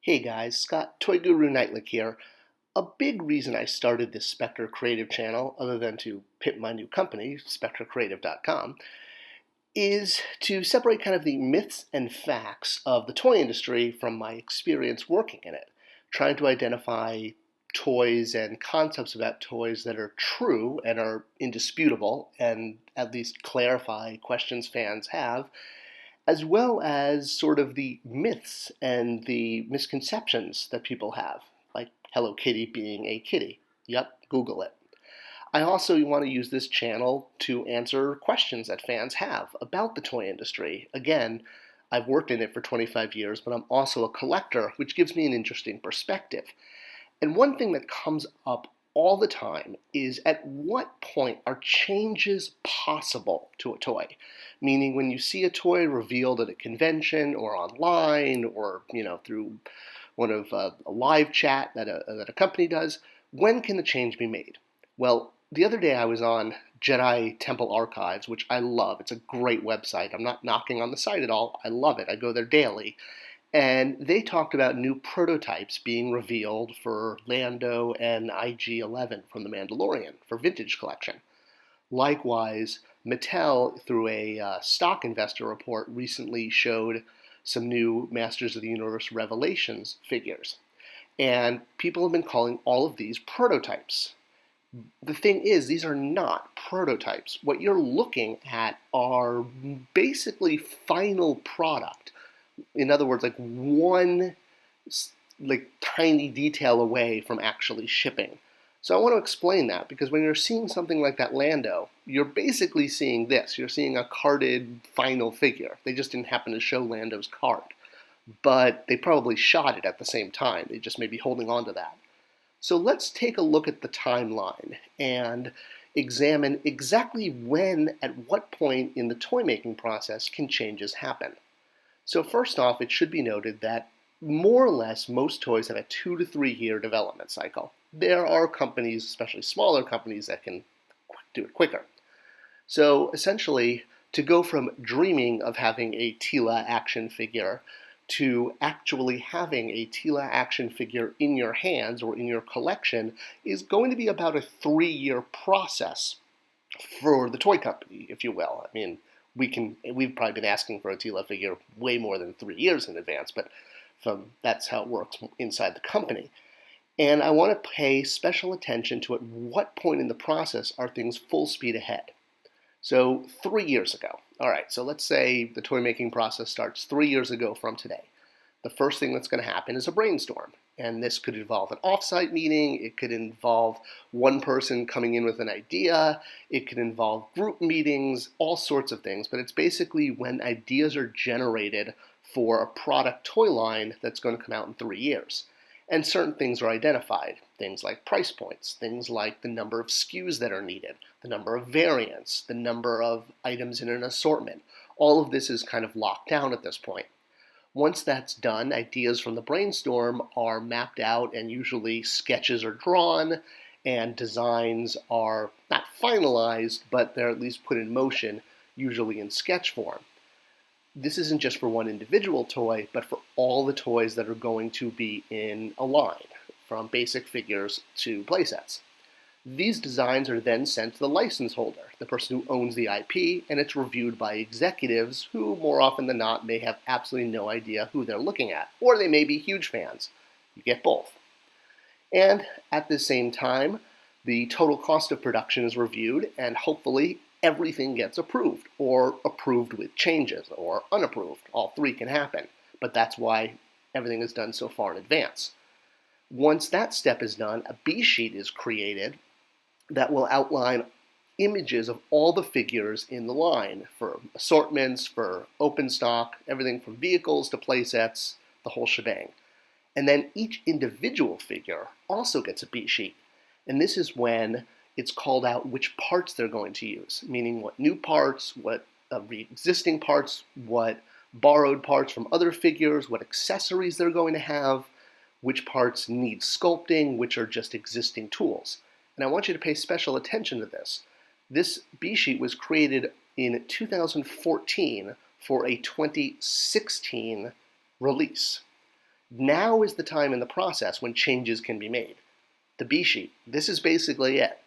Hey guys, Scott, Toy Guru Netilich here. A big reason I started this Spectre Creative channel, other than to pimp my new company, spectrecreative.com, is to separate kind of the myths and facts of the toy industry from my experience working in it, trying to identify toys and concepts about toys that are true and are indisputable, and at least clarify questions fans have, as well as sort of the myths and the misconceptions that people have, like Hello Kitty being a kitty. Yep, Google it. I also want to use this channel to answer questions that fans have about the toy industry. Again, I've worked in it for 25 years, but I'm also a collector, which gives me an interesting perspective. And one thing that comes up all the time is, at what point are changes possible to a toy? Meaning, when you see a toy revealed at a convention or online or through one of a live chat that a company does, when can the change be made? Well, the other day I was on Jedi Temple Archives, which I love. It's a great website. I'm not knocking on the site at all. I love it. I go there daily. And they talked about new prototypes being revealed for Lando and IG-11 from The Mandalorian for vintage collection. Likewise, Mattel, through a stock investor report, recently showed some new Masters of the Universe Revelations figures. And people have been calling all of these prototypes. The thing is, these are not prototypes. What you're looking at are basically final product. In other words, like one tiny detail away from actually shipping. So I want to explain that, because when you're seeing something like that Lando, you're basically seeing this. You're seeing a carded final figure. They just didn't happen to show Lando's card. But they probably shot it at the same time. They just may be holding on to that. So let's take a look at the timeline and examine exactly when, at what point in the toy making process, can changes happen. So first off, it should be noted that more or less most toys have a 2 to 3 year development cycle. There are companies, especially smaller companies, that can do it quicker. So essentially, to go from dreaming of having a Tila action figure to actually having a Tila action figure in your hands or in your collection is going to be about a 3-year process for the toy company, if you will. I mean, we've probably been asking for a Tila figure way more than 3 years in advance, but that's how it works inside the company. And I want to pay special attention to at what point in the process are things full speed ahead. So 3 years ago. All right, so let's say the toy making process starts 3 years ago from today. The first thing that's going to happen is a brainstorm. And this could involve an off-site meeting. It could involve one person coming in with an idea. It could involve group meetings, all sorts of things. But it's basically when ideas are generated for a product toy line that's going to come out in 3 years. And certain things are identified, things like price points, things like the number of SKUs that are needed, the number of variants, the number of items in an assortment. All of this is kind of locked down at this point. Once that's done, ideas from the brainstorm are mapped out, and usually sketches are drawn and designs are not finalized, but they're at least put in motion, usually in sketch form. This isn't just for one individual toy, but for all the toys that are going to be in a line, from basic figures to playsets. These designs are then sent to the license holder, the person who owns the IP, and it's reviewed by executives who, more often than not, may have absolutely no idea who they're looking at, or they may be huge fans. You get both. And at the same time, the total cost of production is reviewed, and hopefully everything gets approved, or approved with changes, or unapproved. All three can happen, but that's why everything is done so far in advance. Once that step is done, a B sheet is created that will outline images of all the figures in the line, for assortments, for open stock, everything from vehicles to playsets, the whole shebang. And then each individual figure also gets a B sheet. And this is when it's called out which parts they're going to use, meaning what new parts, what existing parts, what borrowed parts from other figures, what accessories they're going to have, which parts need sculpting, which are just existing tools. And I want you to pay special attention to this. This B sheet was created in 2014 for a 2016 release. Now is the time in the process when changes can be made. The B sheet, this is basically it.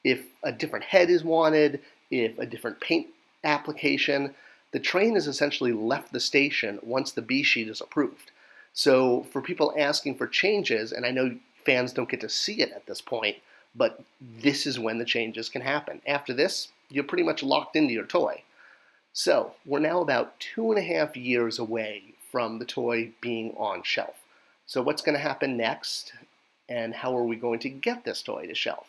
If a different head is wanted, if a different paint application, the train has essentially left the station once the B sheet is approved. So for people asking for changes, and I know fans don't get to see it at this point, but this is when the changes can happen. After this, you're pretty much locked into your toy. So we're now about 2.5 years away from the toy being on shelf. So what's going to happen next, and how are we going to get this toy to shelf?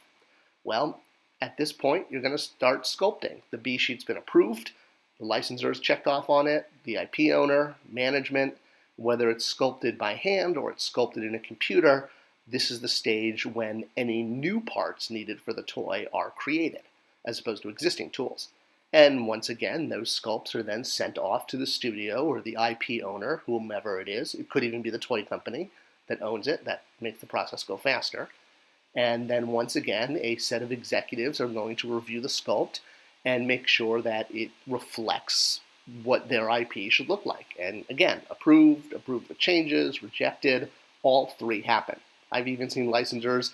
Well, at this point, you're going to start sculpting. The B sheet's been approved, the licensor's checked off on it, the IP owner, management, whether it's sculpted by hand or it's sculpted in a computer, this is the stage when any new parts needed for the toy are created, as opposed to existing tools. And once again, those sculpts are then sent off to the studio or the IP owner, whomever it is. It could even be the toy company that owns it. That makes the process go faster. And then once again, a set of executives are going to review the sculpt and make sure that it reflects what their IP should look like. And again, approved with changes, rejected, all three happen. I've even seen licensors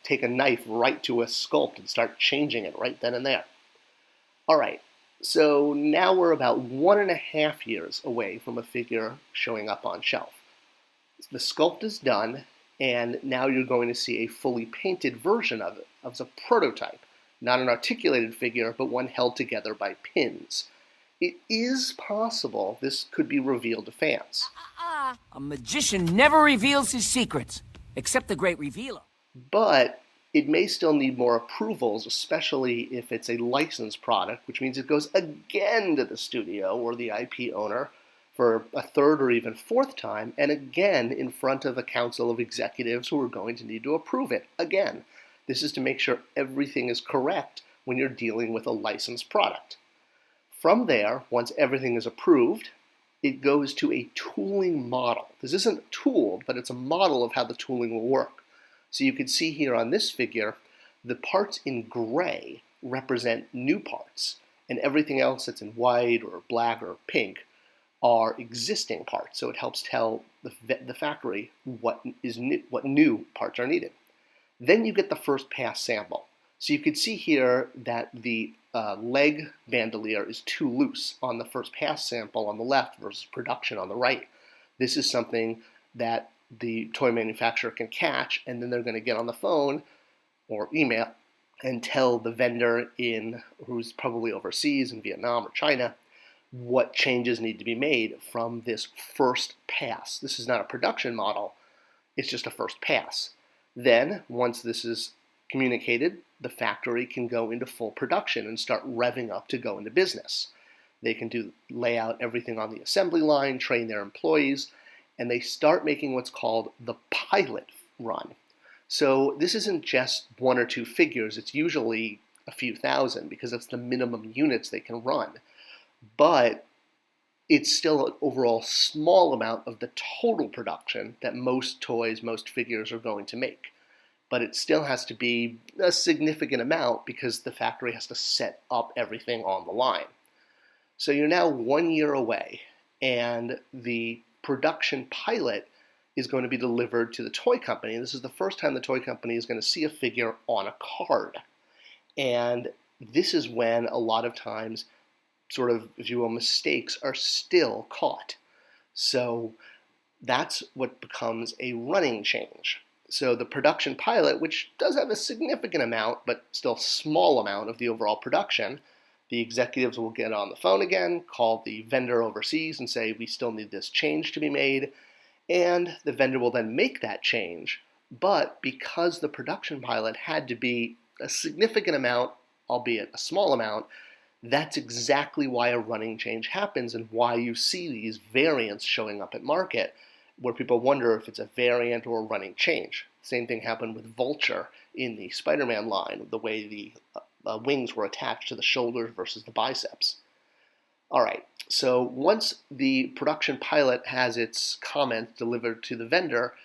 take a knife right to a sculpt and start changing it right then and there. All right, so now we're about 1.5 years away from a figure showing up on shelf. The sculpt is done, and now you're going to see a fully painted version of it, as a prototype. Not an articulated figure, but one held together by pins. It is possible this could be revealed to fans. A magician never reveals his secrets, except the great revealer. But it may still need more approvals, especially if it's a licensed product, which means it goes again to the studio or the IP owner for a third or even fourth time, and again in front of a council of executives who are going to need to approve it again. This is to make sure everything is correct when you're dealing with a licensed product. From there, once everything is approved, it goes to a tooling model. This isn't tooled, but it's a model of how the tooling will work. So you can see here on this figure, the parts in gray represent new parts, and everything else that's in white or black or pink are existing parts. So it helps tell the factory what new parts are needed. Then you get the first pass sample. So you can see here that the leg bandolier is too loose on the first pass sample on the left versus production on the right. This is something that the toy manufacturer can catch, and then they're going to get on the phone or email and tell the vendor who's probably overseas in Vietnam or China what changes need to be made from this first pass. This is not a production model, it's just a first pass. Then, once this is communicated, the factory can go into full production and start revving up to go into business. They can lay out everything on the assembly line, train their employees, and they start making what's called the pilot run. So this isn't just one or two figures, it's usually a few thousand because that's the minimum units they can run. But it's still an overall small amount of the total production that most toys, most figures are going to make. But it still has to be a significant amount because the factory has to set up everything on the line. So you're now 1 year away, and the production pilot is going to be delivered to the toy company. This is the first time the toy company is going to see a figure on a card. And this is when a lot of times sort of, if you will, mistakes are still caught. So that's what becomes a running change. So the production pilot, which does have a significant amount, but still small amount of the overall production, the executives will get on the phone again, call the vendor overseas and say, we still need this change to be made. And the vendor will then make that change. But because the production pilot had to be a significant amount, albeit a small amount, that's exactly why a running change happens and why you see these variants showing up at market where people wonder if it's a variant or a running change. Same thing happened with Vulture in the Spider-Man line, the way the wings were attached to the shoulders versus the biceps. All right, so once the production pilot has its comments delivered to the vendor,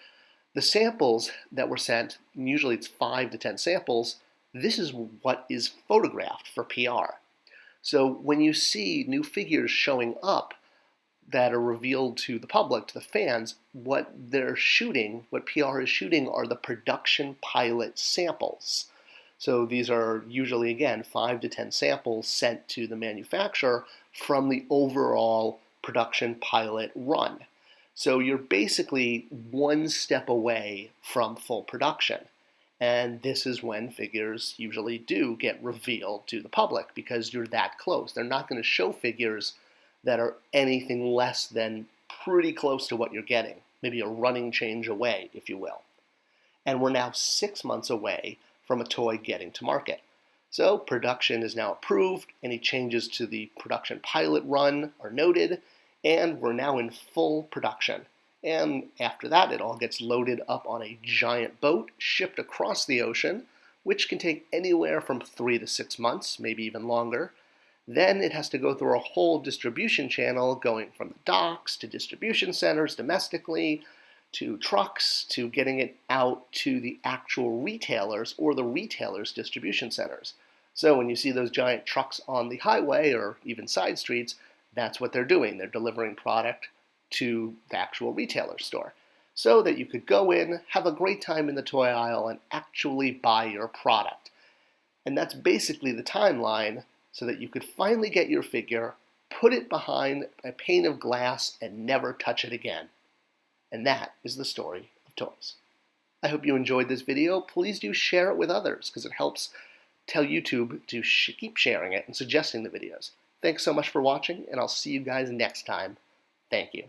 the samples that were sent, usually it's 5 to 10 samples, this is what is photographed for PR. So when you see new figures showing up, that are revealed to the public, to the fans, what they're shooting, what PR is shooting, are the production pilot samples. So these are usually, again, 5 to 10 samples sent to the manufacturer from the overall production pilot run. So you're basically one step away from full production. And this is when figures usually do get revealed to the public, because you're that close. They're not going to show figures that are anything less than pretty close to what you're getting, maybe a running change away, if you will. And we're now 6 months away from a toy getting to market. So production is now approved, any changes to the production pilot run are noted, and we're now in full production. And after that, it all gets loaded up on a giant boat, shipped across the ocean, which can take anywhere from 3 to 6 months, maybe even longer. Then it has to go through a whole distribution channel, going from the docks to distribution centers domestically, to trucks, to getting it out to the actual retailers or the retailers' distribution centers. So when you see those giant trucks on the highway or even side streets, that's what they're doing. They're delivering product to the actual retailer store, so that you could go in, have a great time in the toy aisle, and actually buy your product. And that's basically the timeline, so that you could finally get your figure, put it behind a pane of glass, and never touch it again. And that is the story of toys. I hope you enjoyed this video. Please do share it with others, because it helps tell YouTube to keep sharing it and suggesting the videos. Thanks so much for watching, and I'll see you guys next time. Thank you.